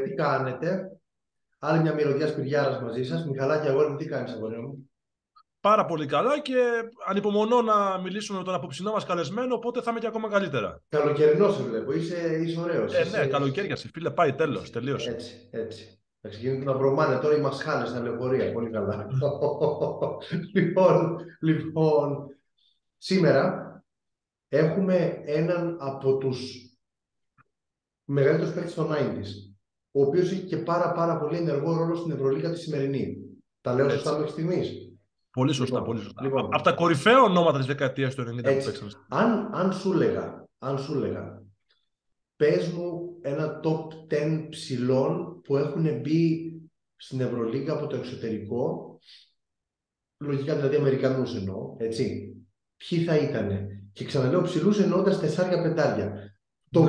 Τι κάνετε? Άλλη μια μυρωδιά Σπυριάρας μαζί σας. Μιχαλάκη, αγόρι μου, τι κάνεις, αγόρι μου? Πάρα πολύ καλά και ανυπομονώ να μιλήσουμε με τον απόψινό μας καλεσμένο, οπότε θα είμαι και ακόμα καλύτερα. Καλοκαιρινό σε βλέπω. Είσαι ωραίος. Ναι, καλοκαίρια σε φίλε, πάει τέλος, τελείωσε. Έτσι. Θα ξεκινήσουν να βρωμάνε τώρα οι μασχάλες στα λεωφορεία. Πολύ καλά. Λοιπόν, σήμερα έχουμε έναν από τους μεγαλύτερους παίκτες των 90's, ο οποίος έχει και πάρα πολύ ενεργό ρόλο στην Ευρωλίγκα τη σημερινή. Τα λέω σωστά μέχρι στιγμής? Πολύ σωστά, πολύ σωστά. Λοιπόν, από τα κορυφαία ονόματα της δεκαετίας του 90 που παίξαν. Αν σου έλεγα, πες μου ένα top 10 ψηλών που έχουν μπει στην Ευρωλίγκα από το εξωτερικό, λογικά δηλαδή Αμερικανούς εννοώ, έτσι. Ποιοι θα ήτανε? Και ξαναλέω ψηλούς εννοώντας 4-5. Το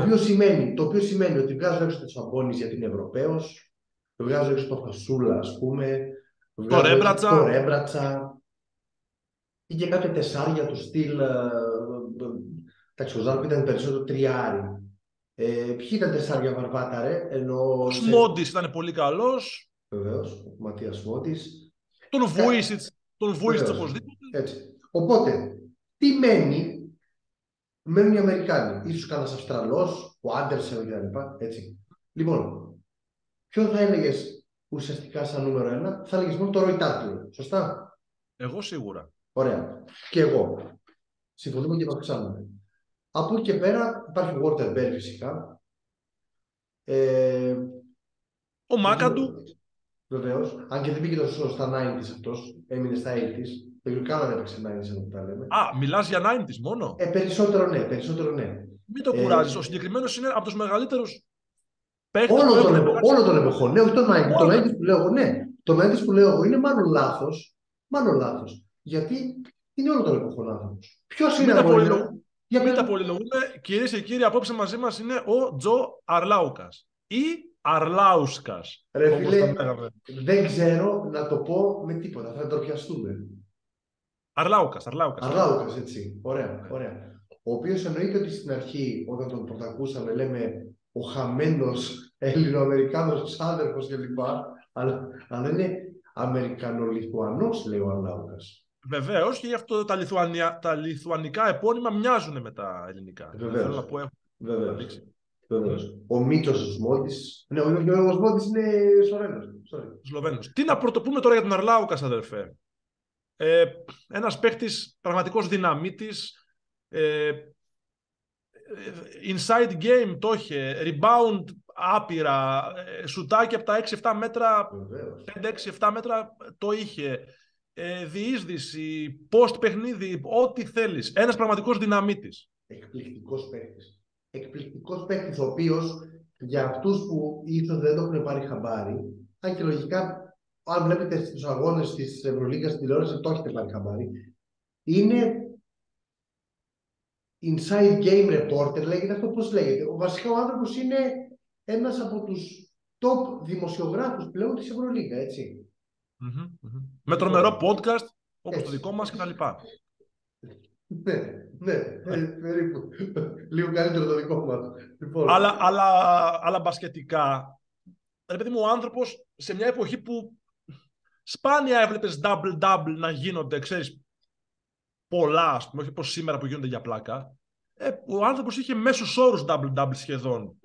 οποίο σημαίνει ότι βγάζω έξω το Σαμπόνις γιατί είναι Ευρωπαίος, βγάζω έξω το Φασούλα, ας πούμε, βγάζω έξω το Ρέμπρατσα, ή και κάποια τεσσάρια του στυλ. Εντάξει, ο Ζάρκο ήταν περισσότερο τριάρι. Ποιοι ήταν τεσσάρια βαρβάτα, ρε? Ο Σμόντις ήταν πολύ καλός. Βεβαίως, ο Ματίας Σμόντις. Τον Βούισιτς οπωσδήποτε. Έτσι. Οπότε, τι μένει? Μένουν οι Αμερικάνοι, ίσως κανένας Αυστραλός, ο Άντερσεν κτλ. Έτσι. Λοιπόν, ποιο θα έλεγες ουσιαστικά σαν νούμερο 1? Θα έλεγες μόνο το Ρόι Τάρτλο, σωστά? Εγώ σίγουρα. Ωραία. Και εγώ. Συμφωνούμε και επαυξάνουμε. Από εκεί και πέρα υπάρχει ο Walter Bell φυσικά. Ο Μάκαντου. Βεβαίως. Αν και δεν πήγε τόσο στα 90's αυτός, έμεινε στα 80's. Δεν ξέρω καν αν έπαιξε 90's εδώ που τα λέμε. Μιλάς για 90's μόνο? Περισσότερο ναι. Μην το κουράζεις. Ο συγκεκριμένος είναι από τους μεγαλύτερους παίκτες όλων των εποχών. Ναι, όχι το 90's. Το 90's που λέω εγώ, ναι. Το 90's που λέω εγώ είναι μάλλον λάθος. Γιατί είναι όλων των εποχών άνθρωπος. Ποιος είναι αγόρι? Μην τα πολυλογούμε. Κυρίες και κύριοι, απόψε μαζί μας είναι ο Τζο Αρλάουκας ή Arlauckas. Ρε φίλε, δεν ξέρω να το πω με τίποτα. Θα ντροπιαστούμε. Arlauckas, έτσι. Ωραία. Ο οποίος εννοείται ότι στην αρχή, όταν τον πρωτακούσαμε, λέμε ο χαμένος Έλληνο-Αμερικάνος ξάδερφος κλπ. Αλλά είναι Αμερικανολιθουανός, λέει ο Αρλάουκας. Βεβαίως, και γι' αυτό τα λιθουανικά επώνυμα μοιάζουν με τα ελληνικά. Βεβαίως. Ο Μίτσος ο Σμόντις. Ναι, ο Σμόντις είναι Σλοβαίνος. Τι να πρωτοπούμε τώρα για τον Αρλάουκας, αδερφέ? Ένας παίκτης πραγματικός δυναμίτης. Inside game το είχε. Rebound άπειρα. Σουτάκι από τα 6-7 μέτρα. 5-6-7 μέτρα το είχε. Διείσδυση, post παιχνίδι, ό,τι θέλεις. Ένας πραγματικός δυναμίτης. Εκπληκτικός παίκτης, ο οποίος για αυτούς που ίσως δεν το έχουν πάρει χαμπάρι, αν και λογικά, αν βλέπετε στους αγώνες της Ευρωλίγκας στην τηλεόραση, το έχετε πάρει χαμπάρι, είναι inside game reporter, λέγεται αυτό, πώς λέγεται. Βασικά ο άνθρωπος είναι ένας από τους top δημοσιογράφους πλέον της Ευρωλίγκα, έτσι. Με τρομερό podcast, όπως το δικό μας κτλ. Ναι, περίπου. Λίγο καλύτερο το δικό μας. Λοιπόν. Αλλά μπασκετικά, ρε παιδί μου, ο άνθρωπος σε μια εποχή που σπάνια έβλεπες double-double να γίνονται, ξέρεις, πολλά, ας πούμε, όχι πως σήμερα που γίνονται για πλάκα. Ο άνθρωπος είχε μέσους όρους double-double σχεδόν.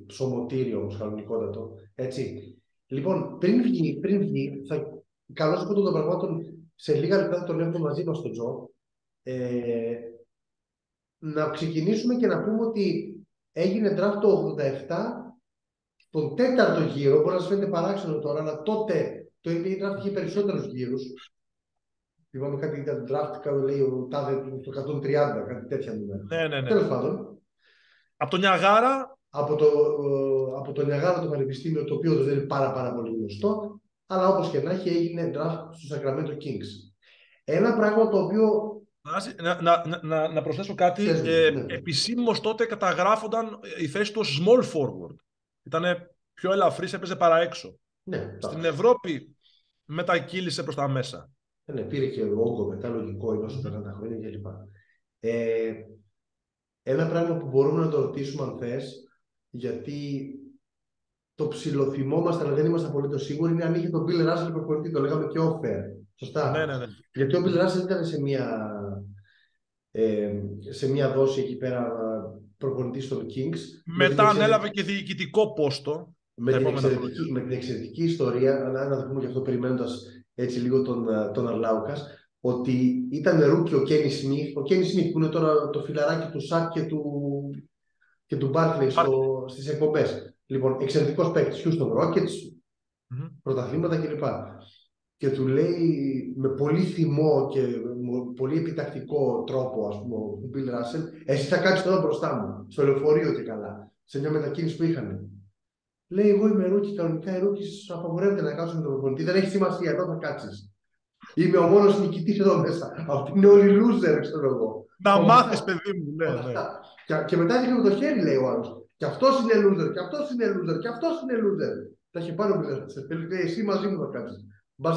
Ψωμοτήρι όμως, κανονικότατο. Έτσι. Λοιπόν, πριν βγει, καλώς από των πραγμάτων, σε λίγα λεπτά θα τον έχουμε μαζί μας τον Τζο. Να ξεκινήσουμε και να πούμε ότι έγινε draft το 87, τον τέταρτο γύρο. Μπορεί να σας φαίνεται παράξενο τώρα, αλλά τότε το NBA draft είχε περισσότερους γύρους. Θυμάμαι κάτι για το draft, κάτι λέει ο τάδε το 130, κάτι τέτοια νούμερα. Ναι. Τέλος πάντων. Από το Νιαγάρα. Από το Νιαγάρα το πανεπιστήμιο, το οποίο δεν είναι πάρα πολύ γνωστό, αλλά όπως και να έχει, έγινε draft στο Sacramento Kings. Ένα πράγμα το οποίο... Να προσθέσω κάτι. Επισήμως τότε καταγράφονταν η θέση του ως small forward. Ήτανε πιο ελαφρύς, έπαιζε παραέξω. Ναι, στην Ευρώπη μετακύλησε προς τα μέσα. Ναι, πήρε και όγκο μετά, λογικό, είναι όσο περνάνε τα χρόνια κλπ. Ένα πράγμα που μπορούμε να το ρωτήσουμε αν θες, γιατί το ψιλοθυμόμαστε, αλλά δεν είμαστε απολύτως σίγουροι, είναι αν είχε τον Bill Russell προπονητή. Το λέγαμε και off-air. Σωστά. Ναι. Γιατί ο Bill Russell ήταν σε μια δόση εκεί πέρα προπονητής των Kings. Μετά ανέλαβε και διοικητικό πόστο. Με την εξαιρετική ιστορία, να το πούμε και αυτό περιμένοντας έτσι λίγο τον Αρλάουκας, ότι ήταν ρούκι ο Κένι Σμιτ, που είναι τώρα το φιλαράκι του Σακ και του Μπάρκλεϊ στις εκπομπές. Λοιπόν, εξαιρετικός παίκτης, Houston Rockets, πρωταθλήματα κλπ. Και του λέει με πολύ θυμό και με πολύ επιτακτικό τρόπο, ας πούμε, ο Bill Russell, εσύ θα κάτσεις εδώ μπροστά μου, στο λεωφορείο και καλά, σε μια μετακίνηση που είχαν. Λέει, εγώ είμαι ρούκι, κανονικά οι ρούκις απαγορεύεται να κάτσουν με τον προπονητή, δεν έχει σημασία, εδώ θα κάτσεις. Είμαι ο μόνος νικητής εδώ μέσα. Αυτοί είναι όλοι loser, ξέρω εγώ. Να μάθεις, παιδί μου, ναι. Και μετά δείχνει με το χέρι, λέει ο άλλος. Και αυτός είναι loser, και αυτός είναι loser, και αυτός είναι loser. Τα έχει πάρει ο Μπιλέρας. Λέει, εσύ μαζί μου θα κάτσεις.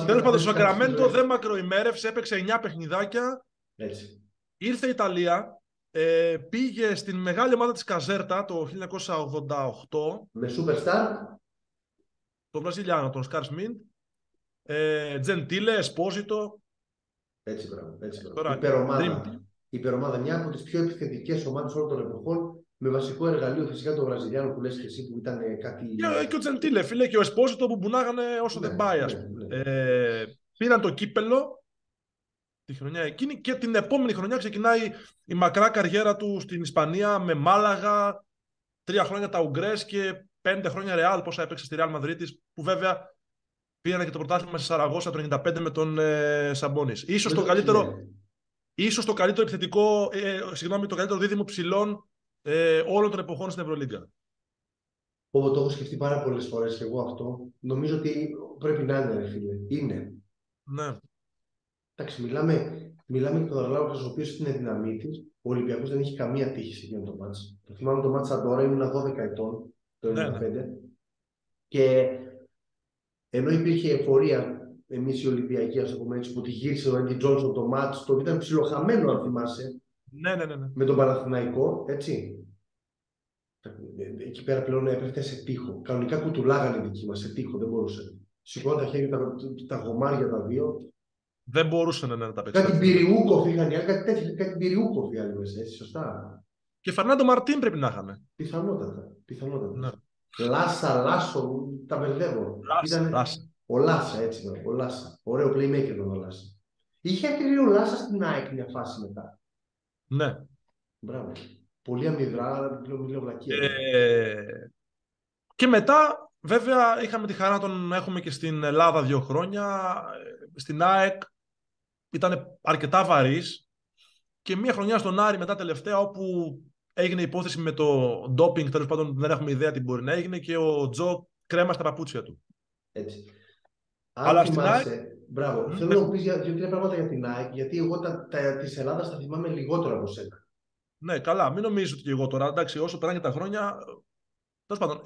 Τέλος πάντων, στο Σακραμέντο δεν μακροημέρευσε, έπαιξε 9 παιχνιδάκια. Έτσι. Ήρθε η Ιταλία. Πήγε στην μεγάλη ομάδα της Καζέρτα το 1988. Με superstar. Τον Βραζιλιάνο, τον Οσκάρ Σμιτ. Τζεντίλε, Εσπόζιτο. Έτσι, μπράβο. Υπερομάδα, μια από τις πιο επιθετικές ομάδες όλων των εποχών. Με βασικό εργαλείο φυσικά τον Βραζιλιάνο που λες και εσύ, που ήταν κάτι. Και ο Τζεντίλε, φίλε, και ο Εσπόζιτο που μπουνάγανε όσο δεν πάει. Πήραν το κύπελο τη χρονιά εκείνη και την επόμενη χρονιά ξεκινάει η μακρά καριέρα του στην Ισπανία με Μάλαγα, 3 χρόνια τα Ουγκρές και 5 χρόνια Ρεάλ, πόσα έπαιξε στη Ρεάλ Μαδρίτης, που βέβαια πήραν και το πρωτάθλημα στη Σαραγώσα το 1995 με τον Σαμπόνις. Ίσως το καλύτερο επιθετικό, το καλύτερο δίδυμο ψηλών όλων των εποχών στην Ευρωλίγκα. Το έχω σκεφτεί πάρα πολλές φορές και εγώ αυτό. Νομίζω ότι πρέπει να είναι, ρε φίλε. Είναι. Ναι. Εντάξει, μιλάμε για τον Αρλάουκας, ο οποίος είναι δυναμίτης. Ο Ολυμπιακός δεν έχει καμία τύχη σε εκείνο το μάτς. Το θυμάμαι το μάτς τώρα, ήμουν 12 ετών, το 1995. Και ενώ υπήρχε εφορία, εμείς οι Ολυμπιακοί, ας το πούμε έτσι, που τη γύρισε ο Έντζι Τζόνσον το μάτς, το οποίο ήταν ψιλοχαμένο, αν θυμάσαι. Ναι. Με τον Παναθηναϊκό, έτσι. Εκεί πέρα πλέον έπρεπε σε τείχο. Κανονικά κουτουλάγανε οι δικοί μας, σε τείχο, δεν μπορούσε. Σηκώναν τα χέρια, τα γομάρια τα δύο. Δεν μπορούσαν να τα παίξουν. Κάτι Πυριούκοφ είχαν οι άλλοι, κάτι τέτοιο, κάτι Πυριούκοφ οι άλλοι μέσα, έτσι, σωστά. Και Φερνάντο Μαρτίν πρέπει να είχαν. Πιθανότατα. Ναι. Λάσο, τα μπερδεύω. Λάσα. Ο Λάσα, έτσι, ο Λάσα. Ωραίο playmaker τον ο Λάσα. Είχε άκρη ο Λάσα στην ΑΕΚ μια φάση μετά. Ναι. Μπράβο. Πολύ αμυδρά, μιλάω βλακία. Και μετά, βέβαια, είχαμε τη χαρά να τον έχουμε και στην Ελλάδα 2 χρόνια. Στην ΑΕΚ ήταν αρκετά βαρύς. Και μια χρονιά στον Άρη μετά τελευταία, όπου έγινε υπόθεση με το ντόπινγκ, τέλος πάντων δεν έχουμε ιδέα τι μπορεί να έγινε, και ο Τζο κρέμασε τα παπούτσια του. Έτσι. Αλλά στην ΑΕΚ... Μπράβο. Θέλω να μου πεις 2-3 πράγματα για την ΑΕΚ, γιατί εγώ της Ελλάδας τα θυμάμαι λιγότερο από σένα. Ναι, καλά. Μην νομίζω ότι και εγώ τώρα, εντάξει, όσο περνάνε τα χρόνια. Τέλος πάντων.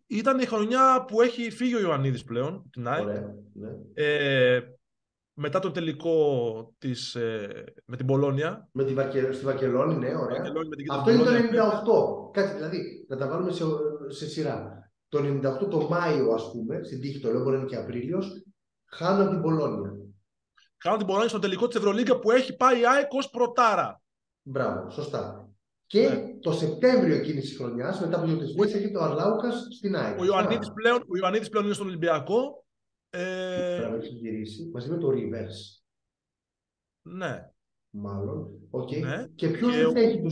Ήταν η χρονιά που έχει φύγει ο Ιωαννίδης πλέον, την ΑΕΚ. Ωραία, ναι. Μετά το τελικό με την Πολόνια. Στη Βακελόνη, ναι, ωραία. Αυτό είναι το 98. Κάτι, δηλαδή, να τα βάλουμε σε σειρά. Το 98 το Μάιο, ας πούμε, στην τύχη το λέω, μπορεί να είναι και Απρίλιος, χάνω την Πολόνια. Χάνω την Πολόνια στο τελικό της Ευρωλίγκα που έχει πάει η ΑΕΚ ως πρωτάρα. Μπράβο, σωστά. Και το Σεπτέμβριο εκείνης της χρονιάς, μετά από 2-3 μήνες, έχει το Αρλάουκας στην ΑΕΚ. Ο Ιωαννίδης πλέον είναι στον Ολυμπιακό. Μπράβο, έχει γυρίσει μαζί με το Rivers. Ναι. Μάλλον. Okay. Ναι. Και ποιος δεν έχει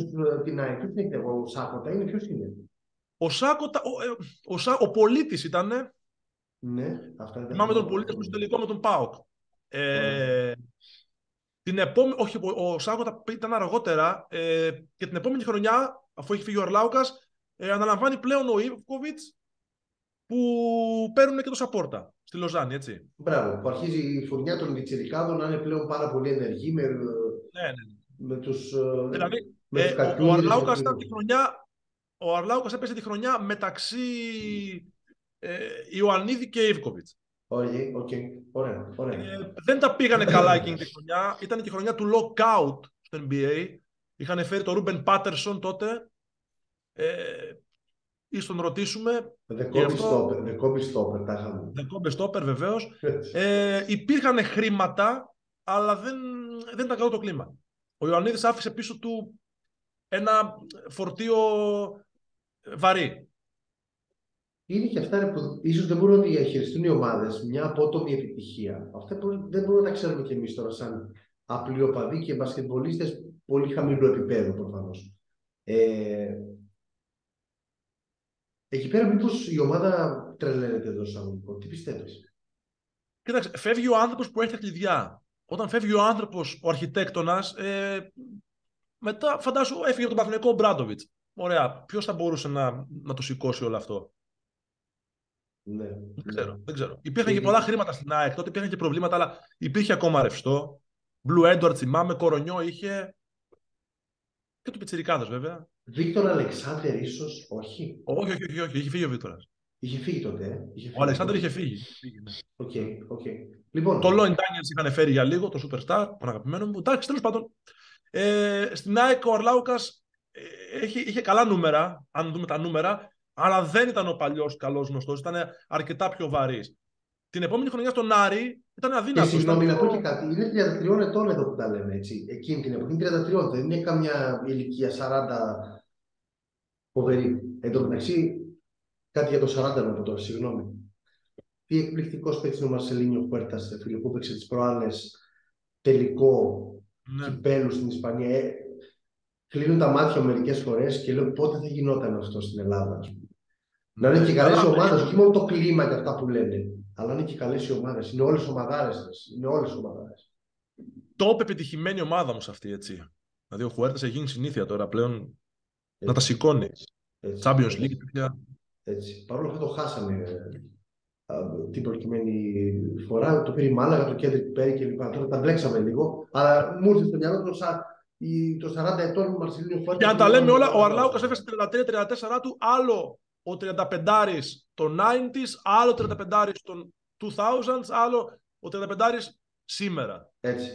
την ΑΕΚ, ποιος δεν έχει ο Σάκοτα, ποιος είναι. Ο Σάκοτα, ο Πολίτης ήτανε. Ναι, αυτά ήταν. Θυμάμαι τον Πολίτη στο τελικό με τον ΠΑΟΚ. Την επόμενη, όχι, ο Σάκοτα ήταν αργότερα και την επόμενη χρονιά, αφού έχει φύγει ο Αρλάουκας, αναλαμβάνει πλέον ο Ιβκοβιτς, που παίρνουν και το Σαπόρτα στη Λοζάνη, έτσι. Μπράβο, που αρχίζει η φουρνιά των Βιτσιρικάδων να είναι πλέον πάρα πολύ ενεργή με τους δηλαδή, κακούς. Ο Αρλάουκας ήταν τη χρονιά, ο Αρλάουκας έπαιζε τη χρονιά μεταξύ Ιωαννίδη και Ιβκοβιτς. Ωραία. Δεν τα πήγανε καλά εκείνη τη χρονιά. Ήταν και η χρονιά του lockout στο NBA. Είχαν φέρει τον Ρούμπεν Πάτερσον τότε. ίσως τον ρωτήσουμε. The copy stopper, τα είχαμε. The copy stopper, βεβαίως. Υπήρχαν χρήματα, αλλά δεν ήταν καλό το κλίμα. Ο Ιωαννίδης άφησε πίσω του ένα φορτίο βαρύ. Είναι και αυτά που ίσως δεν μπορούν να διαχειριστούν οι ομάδες μια απότομη επιτυχία. Αυτά δεν μπορούμε να τα ξέρουμε κι εμείς τώρα σαν απλοί οπαδοί και μπασκετμπολίστες πολύ χαμηλού επίπεδου προφανώς. Εκεί πέρα μήπως η ομάδα τρελαίνεται εδώ σαν τι πιστεύεις? Κοίταξε, φεύγει ο άνθρωπος που έχει τα κλειδιά. Όταν φεύγει ο άνθρωπος, ο αρχιτέκτονας, μετά φαντάσου έφυγε από τον Παναθηναϊκό ο Μπράντοβιτς. Ωραία, ποιος θα μπορούσε να το σηκώσει όλο αυτό? Ναι, δεν ξέρω. Υπήρχαν και πολλά χρήματα στην ΑΕΚ, τότε υπήρχαν και προβλήματα, αλλά υπήρχε ακόμα ρευστό. Blue Edward, θυμάμαι, κορονιό είχε. Και του Πιτσιρικάδος, βέβαια. Βίκτορ Αλεξάνδερ, ίσως, όχι. Όχι, είχε φύγει ο Βίκτορας. Είχε φύγει τότε. Ο Αλεξάνδερ είχε φύγει. Οκ. Λοιπόν. Το Λόιν Ντάνιελς είχαν φέρει για λίγο, το Superstar, τον αγαπημένο μου. Εντάξει, τέλος πάντων. Στην ΑΕΚ ο Αρλάουκας είχε καλά νούμερα, αν δούμε τα νούμερα, αλλά δεν ήταν ο παλιός καλός γνωστός, ήταν αρκετά πιο βαρύς. Την επόμενη χρονιά στον Άρη ήταν αδύνατος. Συγγνώμη, να πω και κάτι. Είναι 33 ετών εδώ που τα λέμε έτσι. Εκείνη την εποχή είναι 33, δεν είναι καμιά ηλικία 40 φοβερή. Εν τω μεταξύ, κάτι για το 40 να πω τώρα, συγγνώμη. Τι εκπληκτικός παίκτης είναι ο Μαρσελίνιο Χουέρτας, φίλε, που έπαιξε τις προάλλες τελικό κυπέλου στην Ισπανία. Κλείνουν τα μάτια μερικές φορές και λέω πότε θα γινόταν αυτό στην Ελλάδα. Να είναι και καλές οι ομάδες, όχι μόνο το κλίμα και αυτά που λένε, αλλά είναι και καλές οι ομάδες. Είναι όλες ομαδάρες. Είναι όλες ομαδάρες. Top επιτυχημένη ομάδα όμως αυτή, έτσι. Δηλαδή ο Χουέρτας έχει γίνει συνήθεια τώρα πλέον να τα σηκώνει. Champions League, τέτοια. Έτσι. Παρ' όλα αυτά το χάσαμε την προκειμένη φορά. Το πήρε η Μάλαγα, το Κέντρικ Πέρι κλπ. Τώρα τα μπλέξαμε λίγο. Αλλά μου ήρθε στο μυαλό το 40 ετών του Μαρσελίνιο Χουέρτας. Για να τα λέμε όλα, ο Αρλάουκας έφτασε 33-34 του, άλλο ο 35 των 90s, άλλο ο 35 των 2000s, άλλο ο 35 σήμερα. Έτσι.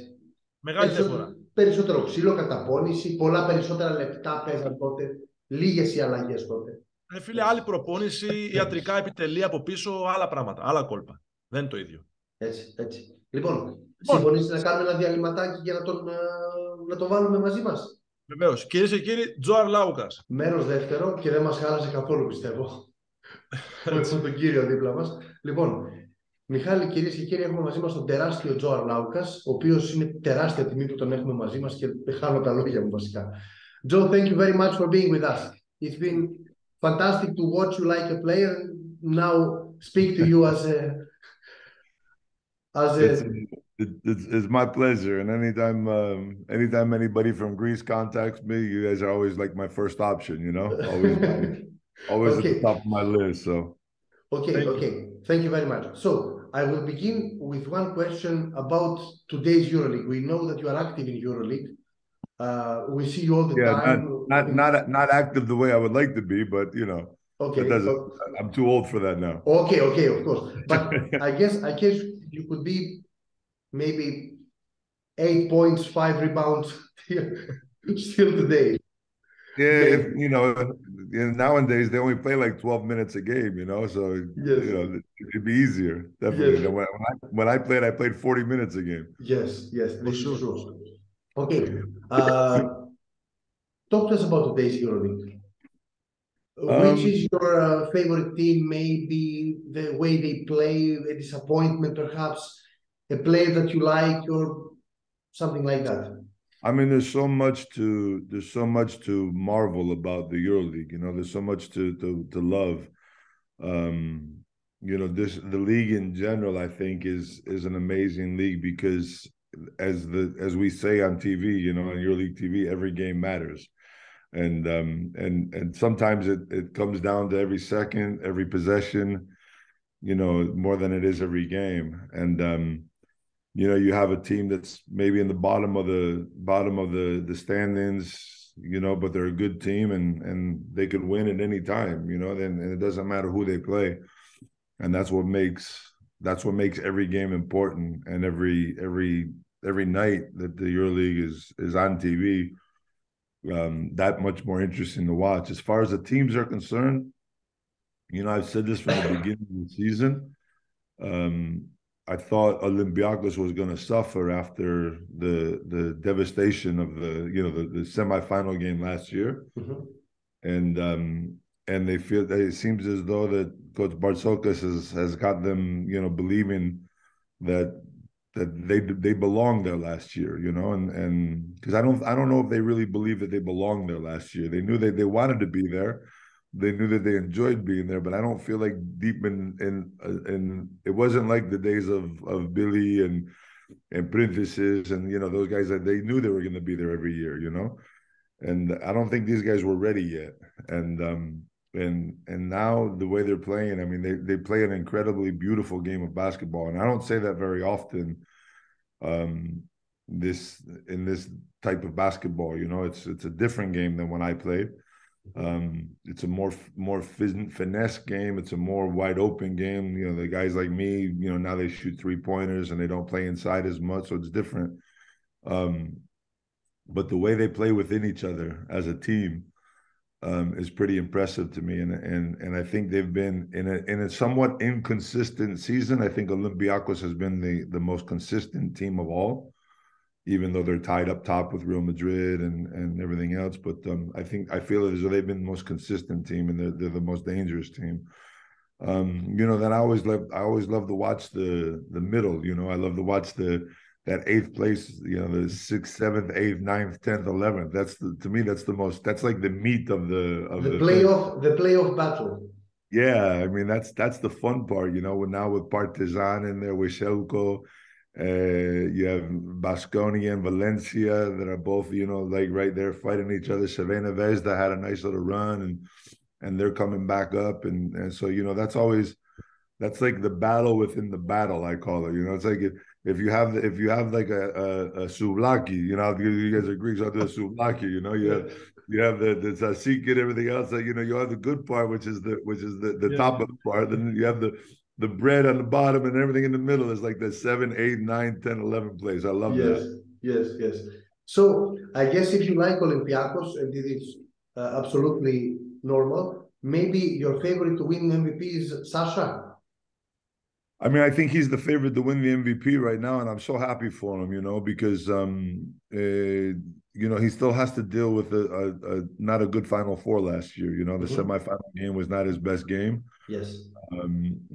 Μεγάλη διαφορά. Περισσότερο ξύλο, καταπώνηση, πολλά περισσότερα λεπτά παίζαν τότε, λίγες οι αλλαγές τότε. Φίλε, άλλη προπόνηση, ιατρικά επιτελεία από πίσω, άλλα πράγματα, άλλα κόλπα. Δεν είναι το ίδιο. Έτσι. Λοιπόν, συμφωνείς να κάνουμε ένα διαλυματάκι για να τον βάλουμε μαζί μας? Βεβαίως. Κυρίες και κύριοι, Τζο Αρλάουκας. Μέρος δεύτερο και δεν μας χάλασε καθόλου, πιστεύω. Έχουμε τον κύριο δίπλα μας. Λοιπόν, Μιχάλη, κυρίες και κύριοι, έχουμε μαζί μας τον τεράστιο Τζο Αρλάουκας, ο οποίος είναι τεράστια τιμή που τον έχουμε μαζί μας και δεν χάνω τα λόγια μου βασικά. Joe, thank you very much for being with us. It's been fantastic to watch you like a player and now speak to you as a... It's my pleasure, and anytime anybody from Greece contacts me, you guys are always like my first option, you know, always at the top of my list. So okay, thank you very much. So I will begin with one question about today's EuroLeague. We know that you are active in EuroLeague. We see you all the time. Not active the way I would like to be, but you know. Okay. I'm too old for that now. Okay, of course. But I guess you could be maybe 8 points, 5 rebounds still today. Yeah, nowadays they only play like 12 minutes a game, you know, so yes. It'd be easier. Definitely. Yes. When I played 40 minutes a game. Yes, this is true. Okay. Talk to us about today's EuroLeague. Which is your favorite team? Maybe the way they play, a disappointment perhaps, a player that you like, or something like that. I mean, there's so much to marvel about the EuroLeague. You know, there's so much to love. You know, the league in general, I think, is an amazing league because, as we say on TV, you know, on EuroLeague TV, every game matters. And sometimes it comes down to every second, every possession, you know, more than it is every game. And you know, you have a team that's maybe in the bottom of the standings, you know, but they're a good team and they could win at any time, you know, and it doesn't matter who they play. And that's what makes every game important, and every night that the EuroLeague is on TV. That much more interesting to watch. As far as the teams are concerned, You know, I've said this from the beginning of the season. I thought Olympiacos was going to suffer after the devastation of the semifinal game last year, and they feel that it seems as though that Coach Bartzokas has got them, believing that they belonged there last year, and because I don't know if they really believe that they belonged there last year. They knew that they wanted to be there. They knew that they enjoyed being there, but I don't feel like deep in it wasn't like the days of Billy and Princesses and those guys that they knew they were going to be there every year, and I don't think these guys were ready yet. And now the way they're playing, I mean, they play an incredibly beautiful game of basketball, and I don't say that very often. This type of basketball, it's a different game than when I played. It's a more finesse game. It's a more wide open game. The guys like me, now they shoot 3-pointers and they don't play inside as much, so it's different. But the way they play within each other as a team is pretty impressive to me. And I think they've been in a somewhat inconsistent season. I think Olympiacos has been the most consistent team of all, even though they're tied up top with Real Madrid and everything else. But I feel as though they've been the most consistent team, and they're the most dangerous team. Then I always love to watch the middle. I love to watch that 8th place, the 6th, 7th, 8th, 9th, 10th, 11th. To me, that's like the meat of the playoff battle. Yeah, I mean, that's the fun part, now with Partizan in there, with Shelko. You have Baskonia and Valencia that are both, like right there fighting each other. Cervena Vesda had a nice little run, and they're coming back up, and so that's like the battle within the battle, I call it. It's like if you have like a souvlaki, you guys are Greeks, I'll do a souvlaki. You have the tzatziki and everything else. You have the good part, which is the top of the part. Then you have the bread on the bottom, and everything in the middle is like the 7, 8, 9, 10, 11 place. I love that. Yes. So I guess if you like Olympiacos, and it is absolutely normal, maybe your favorite to win MVP is Sasha. I mean, I think he's the favorite to win the MVP right now, and I'm so happy for him, because he still has to deal with a not a good Final Four last year. The semifinal game was not his best game. Yes.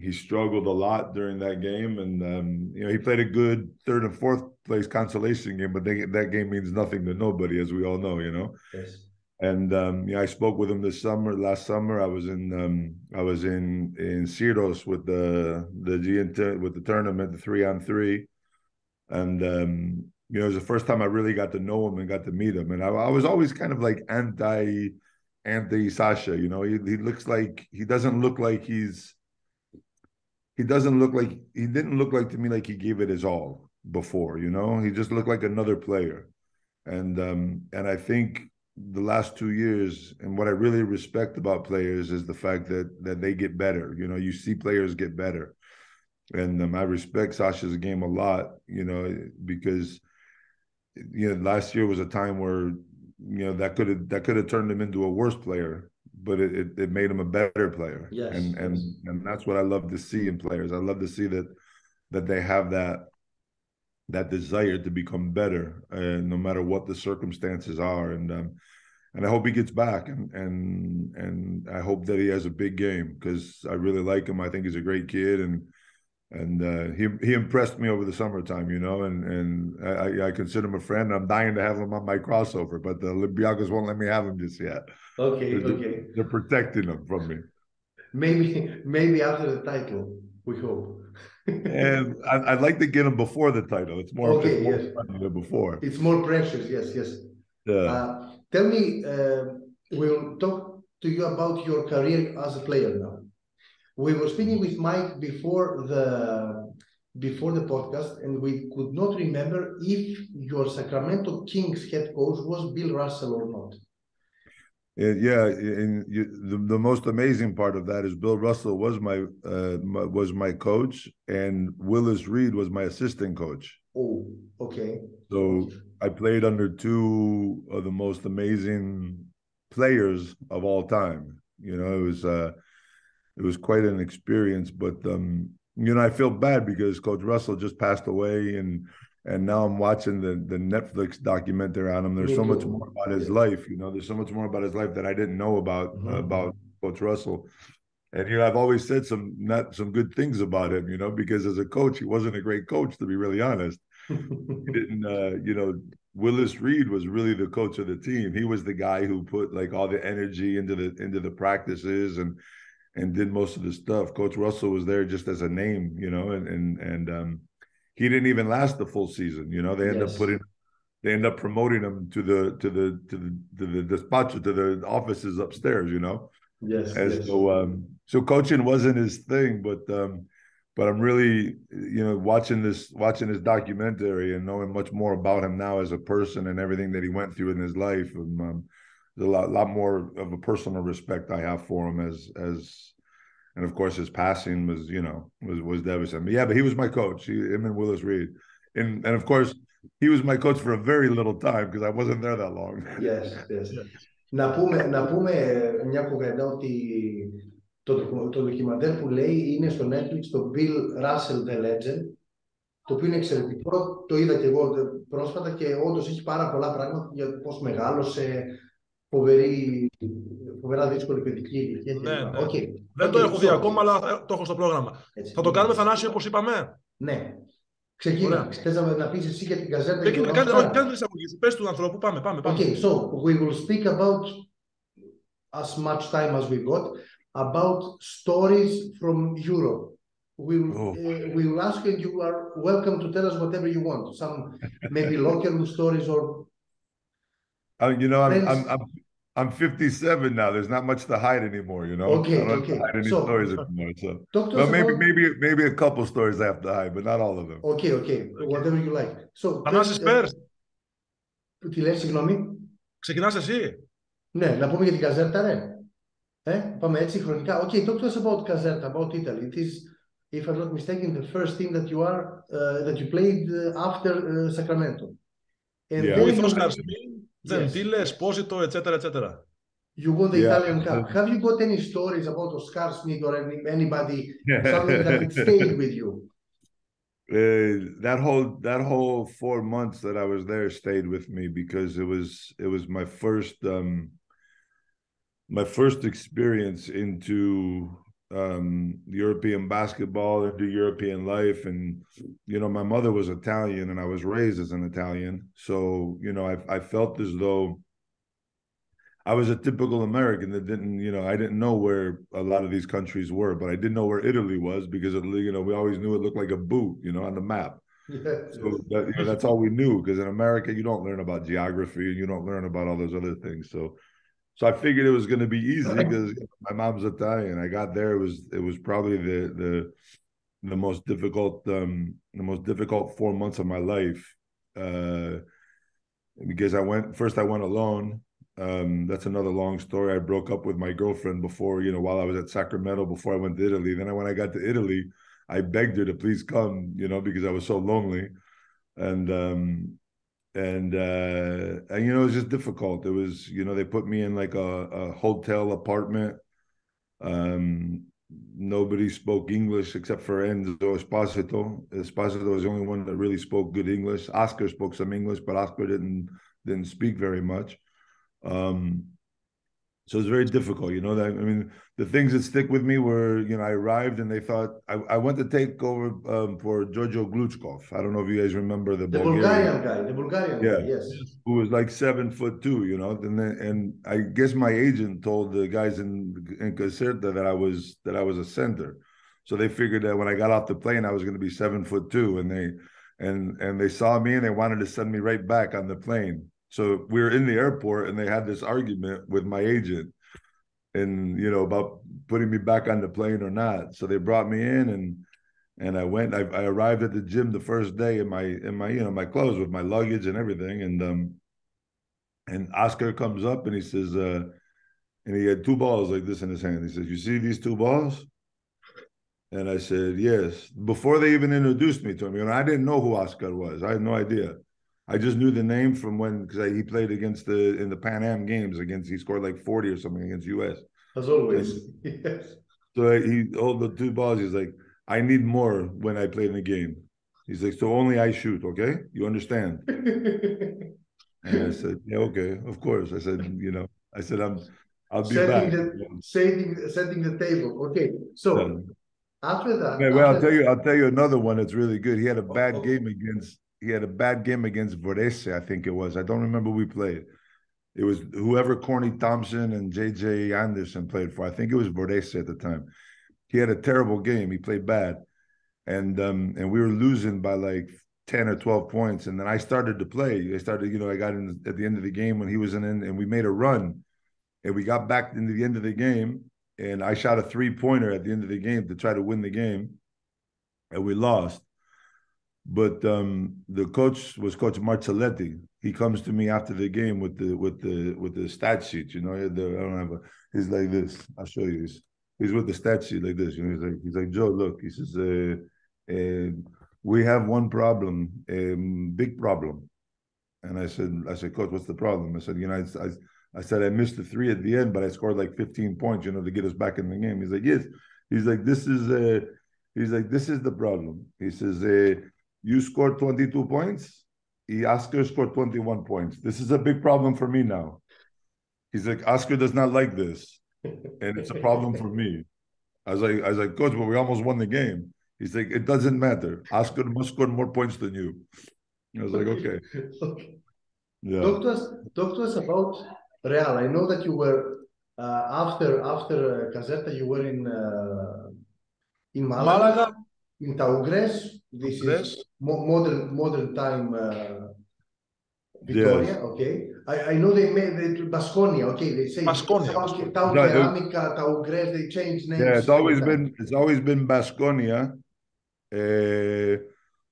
He struggled a lot during that game, and he played a good 3rd and 4th place consolation game, but that game means nothing to nobody, as we all know. Yes. And I spoke with him last summer. I was in Syros with the tournament, the 3-on-3, and it was the first time I really got to know him and got to meet him. And I was always kind of like anti Sasha. He looks like he didn't look like to me like he gave it his all before. He just looked like another player, and I think the last 2 years, and what I really respect about players is the fact that they get better. You see players get better, and I respect Sasha's game a lot. Because last year was a time where that could have turned him into a worse player, but it made him a better player. Yes, and that's what I love to see in players. I love to see that they have that desire to become better, no matter what the circumstances are. And I hope he gets back, and I hope that he has a big game, because I really like him. I think he's a great kid, and he impressed me over the summertime, and I consider him a friend. I'm dying to have him on my crossover, but the Olympiacos won't let me have him just yet. Okay. They're protecting him from me. Maybe after the title, we hope. And I'd like to get him before the title. It's more fun than before. It's more precious. Yes. Yeah. Tell me, we'll talk to you about your career as a player now. We were speaking with Mike before the podcast, and we could not remember if your Sacramento Kings head coach was Bill Russell or not. Yeah, and the most amazing part of that is Bill Russell was my coach, and Willis Reed was my assistant coach. Oh, okay. So I played under two of the most amazing players of all time. It was quite an experience. But I feel bad because Coach Russell just passed away, and now I'm watching the Netflix documentary on him. There's so much more about his life. There's so much more about his life that I didn't know about Coach Russell. And I've always said some good things about him. Because as a coach, he wasn't a great coach, to be really honest. He didn't. Willis Reed was really the coach of the team. He was the guy who put like all the energy into the practices and did most of the stuff. Coach Russell was there just as a name, and he didn't even last the full season. They end up promoting him to the despacho, to the offices upstairs. Yes. So coaching wasn't his thing, but I'm really, watching this documentary and knowing much more about him now as a person and everything that he went through in his life. And, there's a lot more of a personal respect I have for him and of course his passing was devastating. But he was my coach. Him and Willis Reed, and of course he was my coach for a very little time because I wasn't there that long. Yes. Να πούμε μια κουβέντα ότι το ντοκιμαντέρ που λέει είναι στο Netflix, το Bill Russell The Legend, το οποίο είναι εξαιρετικό. Το είδα και εγώ πρόσφατα και όντως έχει πάρα πολλά πράγματα για πώς μεγάλωσε, φοβερά δύσκολη παιδική ηλικία. Ναι. Okay. Δεν το έχω δει ακόμα, αλλά το έχω στο πρόγραμμα. Θα το κάνουμε, Θανάση, όπως είπαμε. Ναι. Ξεκίνα. Θες να πεις εσύ για την καζέτα? Κάνε την εισαγωγή. Πες του ανθρώπου. Πάμε. Okay, so we will speak about as much time as we got about stories from Europe. We will ask you, and you are welcome to tell us whatever you want. Some maybe local stories or. I'm 57 now. There's not much to hide anymore, Okay. I don't hide any stories anymore. So, well, maybe a couple stories I have to hide, but not all of them. Okay. Whatever you like. So. Ανάσεις first. Τι λες, συγγνώμη? Ξεκινάς εσύ. Ναι, να πούμε για την καζέρτα, ναι. Πάμε έτσι χρονικά. Okay, talk to us about Caserta, about Italy. It is, if I'm not mistaken, the first team that you played after Sacramento. And with Oskar Smit, Gentile, Esposito, etc. You won the Italian Cup. Have you got any stories about Oskar Smit or anybody, something that stayed with you? That whole 4 months that I was there stayed with me because it was my first experience into European basketball, into European life. And, my mother was Italian and I was raised as an Italian. So, I felt as though I was a typical American that didn't, I didn't know where a lot of these countries were, but I did know where Italy was because, we always knew it looked like a boot, on the map. Yes. So that's all we knew, because in America, you don't learn about geography and you don't learn about all those other things. So I figured it was going to be easy because my mom's Italian. I got there. It was probably the most difficult 4 months of my life, because I went alone. That's another long story. I broke up with my girlfriend before, while I was at Sacramento, before I went to Italy. Then when I got to Italy, I begged her to please come, because I was so lonely. And it was just difficult. It was, they put me in like a hotel apartment. Nobody spoke English except for Enzo Esposito. Esposito was the only one that really spoke good English. Oscar spoke some English, but Oscar didn't speak very much. So it's very difficult, the things that stick with me were, I arrived and they thought I went to take over for Giorgio Gluchkov. I don't know if you guys remember the Bulgarian guy, yes. Who was like 7'2", and I guess my agent told the guys in Caserta that I was a center. So they figured that when I got off the plane, I was going to be 7'2", and they saw me and they wanted to send me right back on the plane. So we were in the airport and they had this argument with my agent and, about putting me back on the plane or not. So they brought me in and I went, I arrived at the gym the first day in my clothes with my luggage and everything. And Oscar comes up and he says, and he had 2 balls like this in his hand. He says, "You see these 2 balls?" And I said, "Yes." Before they even introduced me to him, I didn't know who Oscar was. I had no idea. I just knew the name from because he played in the Pan Am games he scored like 40 or something against US. As always, yes. So he hold the two balls. He's like, I need more when I play in the game. He's like, so only I shoot, okay? You understand? And I said, yeah, okay, of course. I said, I'll be back. Setting the table. Okay, so after that, I'll tell you another one that's really good. He had a bad game against Varese, I think it was. I don't remember who we played. It was whoever Corny Thompson and JJ Anderson played for. I think it was Varese at the time. He had a terrible game. He played bad. And we were losing by like 10 or 12 points. And then I started to play. I got in at the end of the game when he was in, and we made a run. And we got back into the end of the game. And I shot a 3-pointer at the end of the game to try to win the game. And we lost. But the coach was Coach Marcelletti. He comes to me after the game with the stat sheet. He's like this. I'll show you. He's with the stat sheet like this. He's like, Joe, look. He says, we have one problem, big problem. And I said, Coach, what's the problem? I said, I said I missed the 3 at the end, but I scored like 15 points, to get us back in the game. He's like, yes. He's like, this is the problem. He says, you scored 22 points. Oscar scored 21 points. This is a big problem for me now. He's like, Oscar does not like this, and it's a problem for me. I was like, Coach, but we almost won the game. He's like, it doesn't matter. Oscar must score more points than you. I was like, okay. Yeah. Talk to us about Real. I know that you were after Caserta, you were in Malaga, in Taugres. This is modern time Vitoria. Yes. Okay, I know they made it Baskonia. Okay, they say Baskonia. Tau Ceramica, Taugres. They changed names. Yeah, it's always been Baskonia,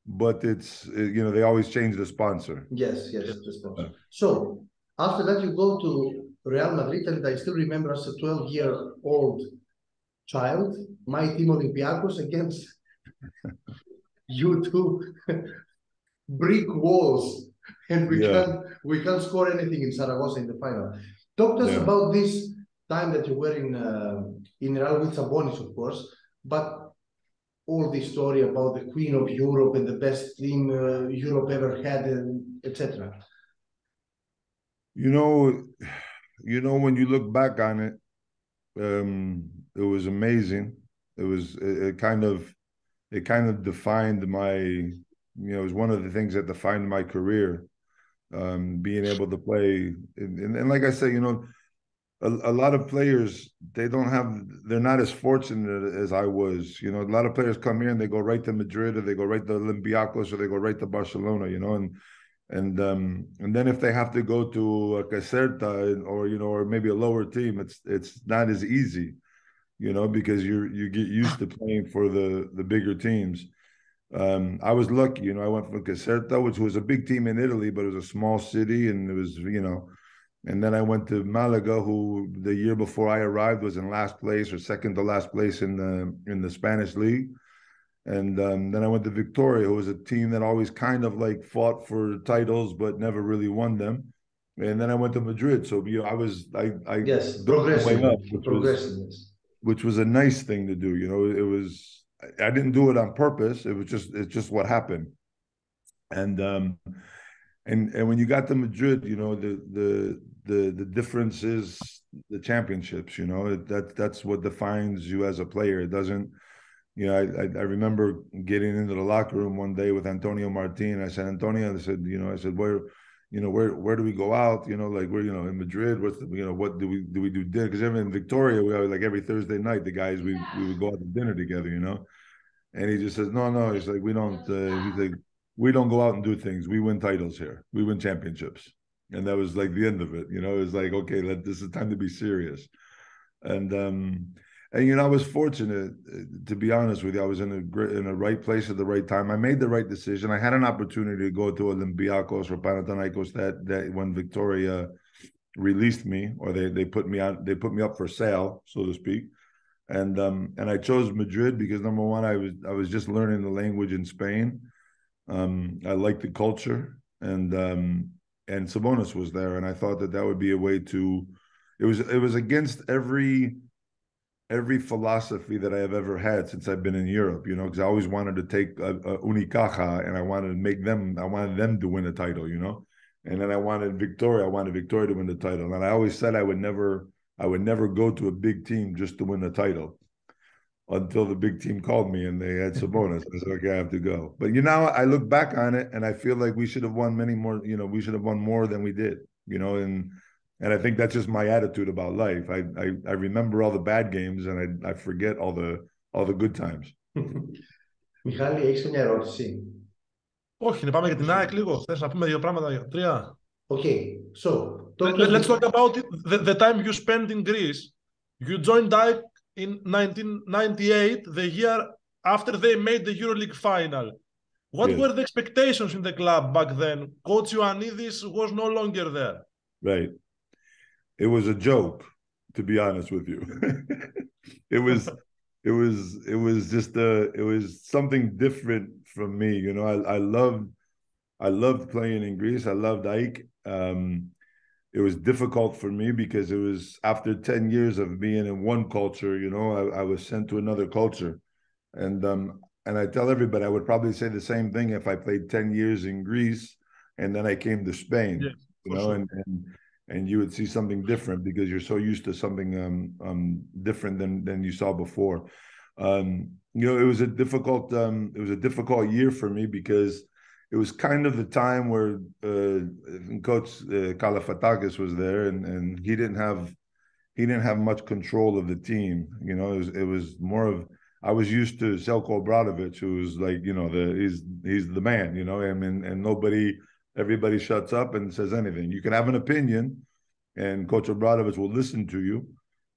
but it's they always change the sponsor. Yes, the sponsor. So after that, you go to Real Madrid, and I still remember as a 12-year-old child, my team Olympiacos against you two brick walls, and we can't score anything in Zaragoza in the final. Talk to us about this time that you were in Real with Sαμπόνις, of course, but all this story about the Queen of Europe and the best team Europe ever had, and etc. When you look back on it, it was amazing. It kind of defined my, it was one of the things that defined my career, being able to play. And like I said, a lot of players, they're not as fortunate as I was. A lot of players come here and they go right to Madrid, or they go right to Olympiacos, or they go right to Barcelona, and then if they have to go to a Caserta or maybe a lower team, it's not as easy, because you get used to playing for the bigger teams. I was lucky, I went from Caserta, which was a big team in Italy, but it was a small city, and it was, and then I went to Malaga, who the year before I arrived was in last place or second to last place in the Spanish league. And then I went to Victoria, who was a team that always kind of like fought for titles, but never really won them. And then I went to Madrid. So, I progressing, which was a nice thing to do. I didn't do it on purpose. It's just what happened. And when you got to Madrid, the difference is the championships, that's what defines you as a player. It doesn't, I remember getting into the locker room one day with Antonio Martin. I said, Antonio, I said, where do we go out? Like we're, in Madrid, what's the, what do we do dinner? Because in Victoria, we like every Thursday night, the guys, we would go out to dinner together, and he just says, no, he's like, we don't, he's like, we don't go out and do things. We win titles here. We win championships. And that was like the end of it. It was like, okay, this is time to be serious. And I was fortunate, to be honest with you. I was in a right place at the right time. I made the right decision. I had an opportunity to go to Olympiacos or Panathinaikos that when Victoria released me, or they put me up for sale, so to speak. And I chose Madrid because, number one, I was just learning the language in Spain. I liked the culture, and Sαμπόνις was there, and I thought that would be a way to. It was against every every philosophy that I have ever had since I've been in Europe, you know, because I always wanted to take a Unicaja and I wanted them to win a title, you know, and then I wanted Victoria to win the title. And I always said I would never go to a big team just to win a title until the big team called me and they had Sαbόνις. I said, okay, I have to go. But, you know, I look back on it and I feel like we should have won many more, you know, we should have won more than we did, you know, and I think that's just my attitude about life. I remember all the bad games and I forget all the good times. Μιχάλη, έχεις μια ερώτηση? Όχι, να πάμε για την ΑΕΚ λίγο. Θες να πούμε δύο πράγματα για τρία? Okay, so let's talk about the time you spent in Greece. You joined ΑΕΚ in 1998, the year after they made the Euroleague final. What Yes. were the expectations in the club back then? Coach Ioannidis was no longer there. Right. It was a joke, to be honest with you. It was just it was something different from me. You know, I loved playing in Greece. I loved Ike. It was difficult for me because it was after 10 years of being in one culture, you know, I was sent to another culture. And I tell everybody, I would probably say the same thing if I played 10 years in Greece and then I came to Spain, yes, you know, sure. and you would see something different because you're so used to something different than you saw before. You know, it was a difficult year for me because it was kind of the time where Coach Kalaftakis was there, and he didn't have much control of the team. You know, it was more of, I was used to Željko Obradović, who was like, you know, he's the man. You know, I mean, and everybody shuts up and says anything. You can have an opinion, and Coach Obradović will listen to you,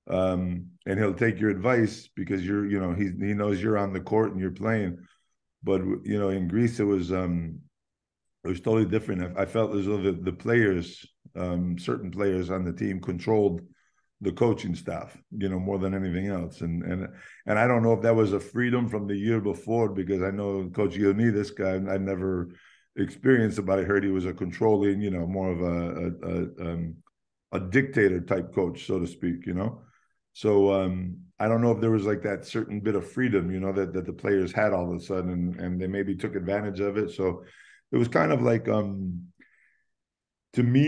and he'll take your advice because you know, he knows you're on the court and you're playing. But you know, in Greece, it was totally different. I felt as though the players, certain players on the team, controlled the coaching staff, you know, more than anything else. And I don't know if that was a freedom from the year before, because I know Coach Ioannidis guy, I never experienced it, but I heard he was a controlling, you know, more of a dictator type coach, so to speak, you know. So I don't know if there was like that certain bit of freedom, you know, that the players had all of a sudden, and they maybe took advantage of it. So it was kind of like, to me,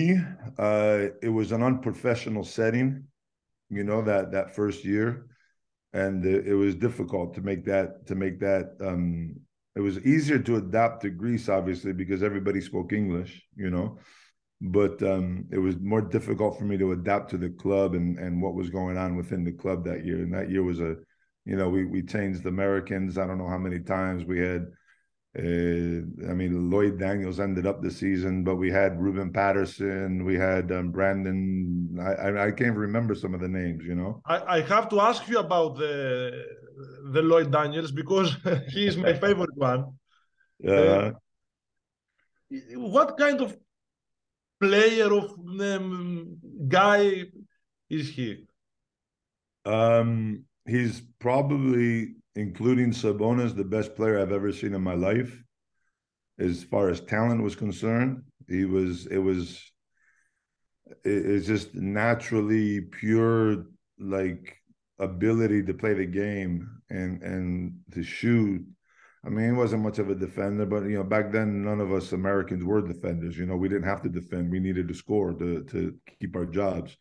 it was an unprofessional setting, you know, that first year, and it was difficult to make that. It was easier to adapt to Greece, obviously, because everybody spoke English, you know. But it was more difficult for me to adapt to the club and what was going on within the club that year. And that year was you know, we changed Americans. I don't know how many times we had. I mean, Lloyd Daniels ended up the season, but we had Ruben Patterson, we had Brandon. I can't remember some of the names, you know. I have to ask you about the Lloyd Daniels because he is my favorite one. What kind of player of guy is he? He's probably, including Sαbόνις, the best player I've ever seen in my life. As far as talent was concerned, it's just naturally pure, like, ability to play the game and to shoot. I mean, he wasn't much of a defender, but, you know, back then, none of us Americans were defenders. You know, we didn't have to defend. We needed to score to keep our jobs.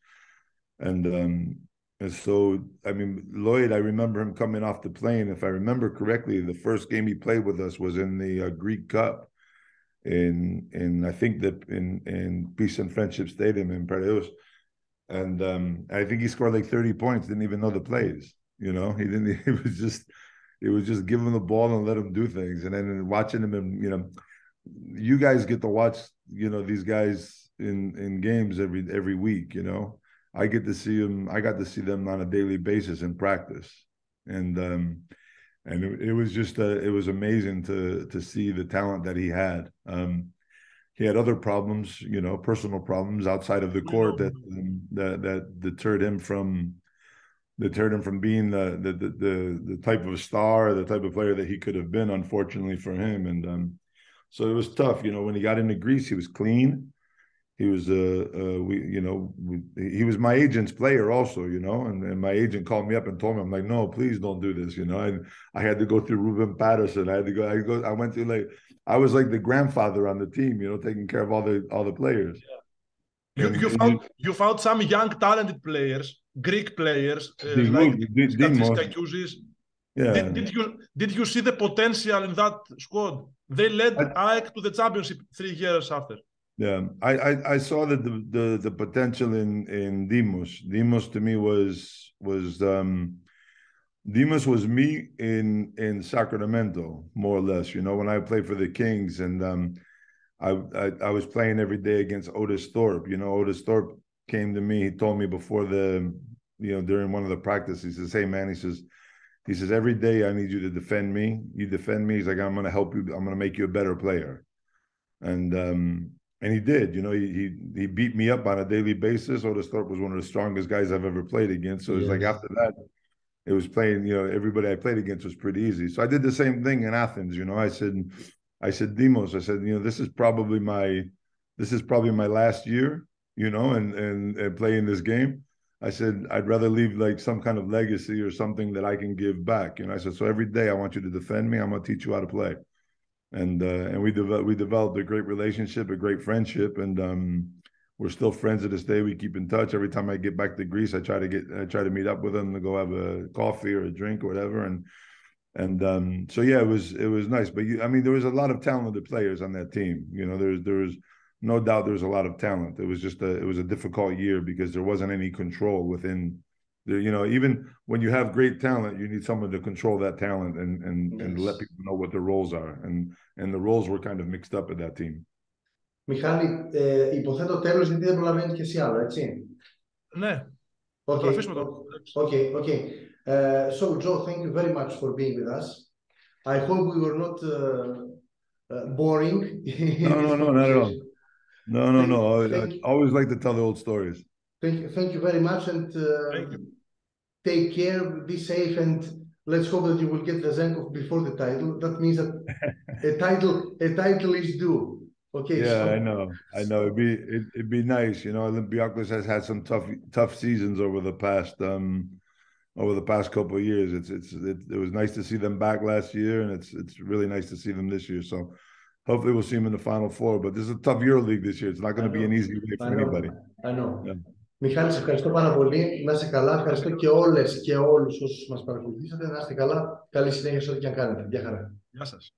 And so, I mean, Lloyd, I remember him coming off the plane. If I remember correctly, the first game he played with us was in the Greek Cup in I think that in Peace and Friendship Stadium in Piraeus. And I think he scored like 30 points, didn't even know the plays. You know, it was just give him the ball and let him do things. And then watching him, and, you know, you guys get to watch, you know, these guys in games every week, you know. I get to see them. I got to see them on a daily basis in practice, and it was just it was amazing to see the talent that he had. He had other problems, you know, personal problems outside of the court that deterred him from being the type of star, the type of player that he could have been, unfortunately for him. And so it was tough, you know. When he got into Greece, he was clean. he was he was my agent's player also, you know, and my agent called me up and told me, I'm like, no, please don't do this, you know. And I had to go through Ruben Patterson. I went through, like, I was like the grandfather on the team, you know, taking care of all the players. Yeah. You found some young talented players, Greek players, like Skakiousis. Yeah. Did you see the potential in that squad? They led AEK to the championship 3 years after. Yeah, I saw the potential in Dimos. Dimos to me Dimos was me in Sacramento, more or less. You know, when I played for the Kings, and I was playing every day against Otis Thorpe. You know, Otis Thorpe came to me. He told me before during one of the practices, he says, "Hey man," he says, "every day I need you to defend me. You defend me." He's like, "I'm going to help you. I'm going to make you a better player." And he did. You know, he beat me up on a daily basis. Otis Thorpe was one of the strongest guys I've ever played against. So it was like, after that, it was playing, you know, everybody I played against was pretty easy. So I did the same thing in Athens. You know, I said, Dimos, I said, you know, this is probably my last year, you know, and playing this game. I said, I'd rather leave like some kind of legacy or something that I can give back. You know, I said, so every day I want you to defend me. I'm going to teach you how to play. And we developed a great relationship, a great friendship, and we're still friends to this day. We keep in touch. Every time I get back to Greece, I try to meet up with them to go have a coffee or a drink or whatever. And so yeah, it was nice. But I mean, there was a lot of talented players on that team. You know, there was no doubt there was a lot of talent. It was just it was a difficult year because there wasn't any control within. You know, even when you have great talent, you need someone to control that talent and let people know what their roles are. And the roles were kind of mixed up at that team. Μιχάλη, υποθέτω τέλος, γιατί δεν προλαβαίνεις και εσύ άλλο, έτσι. Ναι. Okay. So, Joe, thank you very much for being with us. I hope we were not boring. No, not at all. No. I always like to tell the old stories. Thank you very much, and take care, be safe, and let's hope that you will get the Zenkov before the title. That means that a title is due. Okay. Yeah, so, I know. It'd be nice, you know. Olympiacos has had some tough seasons over the past couple of years. It was nice to see them back last year, and it's really nice to see them this year. So hopefully we'll see them in the Final Four. But this is a tough EuroLeague this year. It's not going to be an easy way for anybody. I know. Yeah. Μιχάλη, σε ευχαριστώ πάρα πολύ. Να είστε καλά. Ευχαριστώ και όλες και όλους όσους μας παρακολουθήσατε. Να είστε καλά. Καλή συνέχεια σε ό,τι και αν κάνετε. Γεια χαρά. Γεια σας.